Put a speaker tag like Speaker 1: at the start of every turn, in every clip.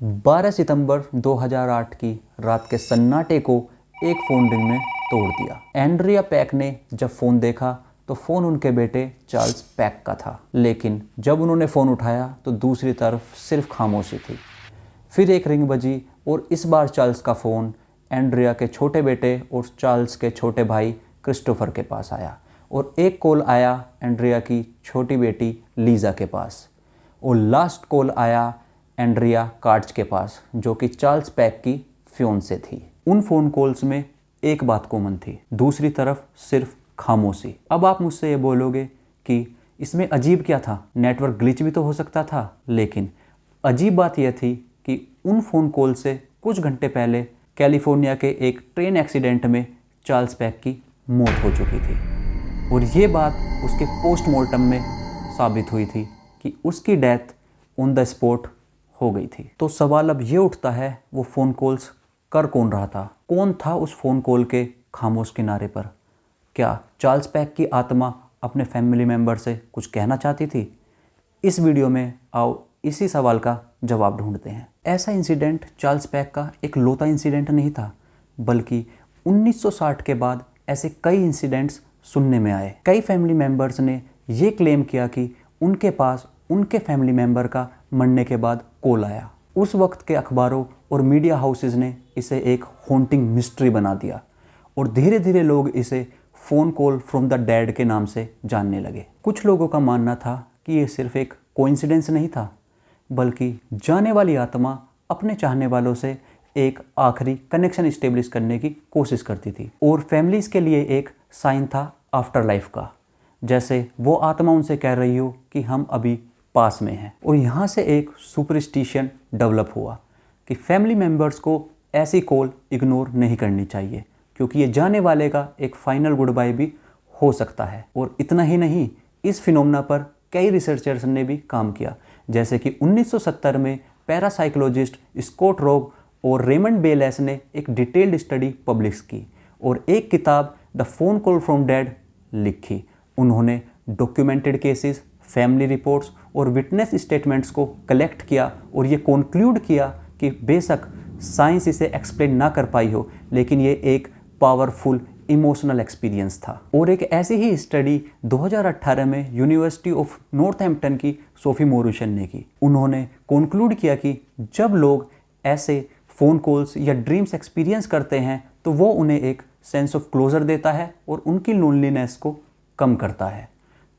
Speaker 1: 12 सितंबर 2008 की रात के सन्नाटे को एक फ़ोन रिंग ने तोड़ दिया। एंड्रिया पैक ने जब फ़ोन देखा तो फ़ोन उनके बेटे चार्ल्स पैक का था, लेकिन जब उन्होंने फ़ोन उठाया तो दूसरी तरफ सिर्फ खामोशी थी। फिर एक रिंग बजी और इस बार चार्ल्स का फ़ोन एंड्रिया के छोटे बेटे और चार्ल्स के छोटे भाई क्रिस्टोफर के पास आया और एक कॉल आया एंड्रिया की छोटी बेटी लीज़ा के पास और लास्ट कॉल आया एंड्रिया कार्ड्स के पास, जो कि चार्ल्स पैक की फियोंसे थी। उन फ़ोन कॉल्स में एक बात कॉमन थी, दूसरी तरफ सिर्फ खामोशी। अब आप मुझसे ये बोलोगे कि इसमें अजीब क्या था, नेटवर्क ग्लिच भी तो हो सकता था। लेकिन अजीब बात यह थी कि उन फ़ोन कॉल से कुछ घंटे पहले कैलिफोर्निया के एक ट्रेन एक्सीडेंट में चार्ल्स पैक की मौत हो चुकी थी और ये बात उसके पोस्टमार्टम में साबित हुई थी कि उसकी डेथ ऑन द स्पॉट हो गई थी। तो सवाल अब ये उठता है, वो फ़ोन कॉल्स कर कौन रहा था? कौन था उस फ़ोन कॉल के खामोश किनारे पर? क्या चार्ल्स पैक की आत्मा अपने फैमिली मेम्बर से कुछ कहना चाहती थी? इस वीडियो में आओ इसी सवाल का जवाब ढूंढते हैं। ऐसा इंसिडेंट चार्ल्स पैक का एक लौता इंसिडेंट नहीं था, बल्कि 1960 के बाद ऐसे कई इंसिडेंट्स सुनने में आए। कई फैमिली मेम्बर्स ने ये क्लेम किया कि उनके पास उनके फैमिली मेम्बर का मरने के बाद कॉल आया। उस वक्त के अखबारों और मीडिया हाउसेस ने इसे एक हॉन्टिंग मिस्ट्री बना दिया और धीरे धीरे लोग इसे phone call from the dead के नाम से जानने लगे। कुछ लोगों का मानना था कि ये सिर्फ एक कोइंसिडेंस नहीं था, बल्कि जाने वाली आत्मा अपने चाहने वालों से एक आखिरी कनेक्शन इस्टेब्लिश करने की कोशिश करती थी और फैमिलीज के लिए एक साइन था आफ्टर लाइफ का, जैसे वो आत्मा उनसे कह रही हो कि हम अभी पास में हैं। और यहाँ से एक सुपरस्टिशन डेवलप हुआ कि फैमिली मेम्बर्स को ऐसी कॉल इग्नोर नहीं करनी चाहिए, क्योंकि ये जाने वाले का एक फाइनल गुड बाय भी हो सकता है। और इतना ही नहीं, इस फिनोमेना पर कई रिसर्चर्स ने भी काम किया, जैसे कि 1970 में पैरासाइकोलॉजिस्ट स्कॉट रोग और रेमंड बेलेस ने एक डिटेल्ड स्टडी पब्लिश की और एक किताब the phone call from dead लिखी। उन्होंने डॉक्यूमेंटेड केसेस, फैमिली रिपोर्ट्स और विटनेस स्टेटमेंट्स को कलेक्ट किया और ये कंक्लूड किया कि बेशक साइंस इसे एक्सप्लेन ना कर पाई हो, लेकिन ये एक पावरफुल इमोशनल एक्सपीरियंस था। और एक ऐसी ही स्टडी 2018 में यूनिवर्सिटी ऑफ नॉर्थहैम्पटन की सोफी मोरिसन ने की। उन्होंने कंक्लूड किया कि जब लोग ऐसे फ़ोन कॉल्स या ड्रीम्स एक्सपीरियंस करते हैं तो वो उन्हें एक सेंस ऑफ क्लोजर देता है और उनकी लोनलीनेस को कम करता है।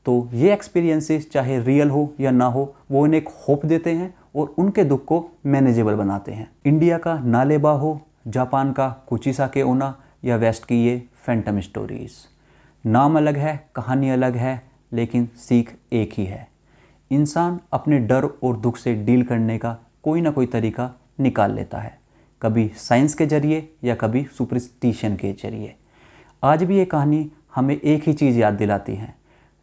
Speaker 1: तो ये एक्सपीरियंसेस चाहे रियल हो या ना हो, वो उन्हें एक होप देते हैं और उनके दुख को मैनेजेबल बनाते हैं। इंडिया का नालेबा हो, जापान का कुचिसाके ओना या वेस्ट की ये फैंटम स्टोरीज, नाम अलग है, कहानी अलग है, लेकिन सीख एक ही है। इंसान अपने डर और दुख से डील करने का कोई ना कोई तरीका निकाल लेता है, कभी साइंस के जरिए या कभी सुपरस्टिशन के जरिए। आज भी ये कहानी हमें एक ही चीज़ याद दिलाती है,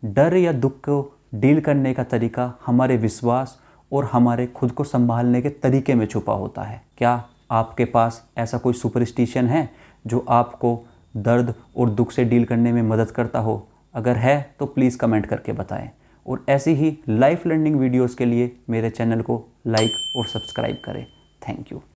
Speaker 1: डर या दुख को डील करने का तरीका हमारे विश्वास और हमारे खुद को संभालने के तरीके में छुपा होता है। क्या आपके पास ऐसा कोई सुपरस्टिशन है जो आपको दर्द और दुख से डील करने में मदद करता हो? अगर है तो प्लीज़ कमेंट करके बताएं और ऐसी ही लाइफ लर्निंग वीडियोस के लिए मेरे चैनल को लाइक और सब्सक्राइब करें। Thank you.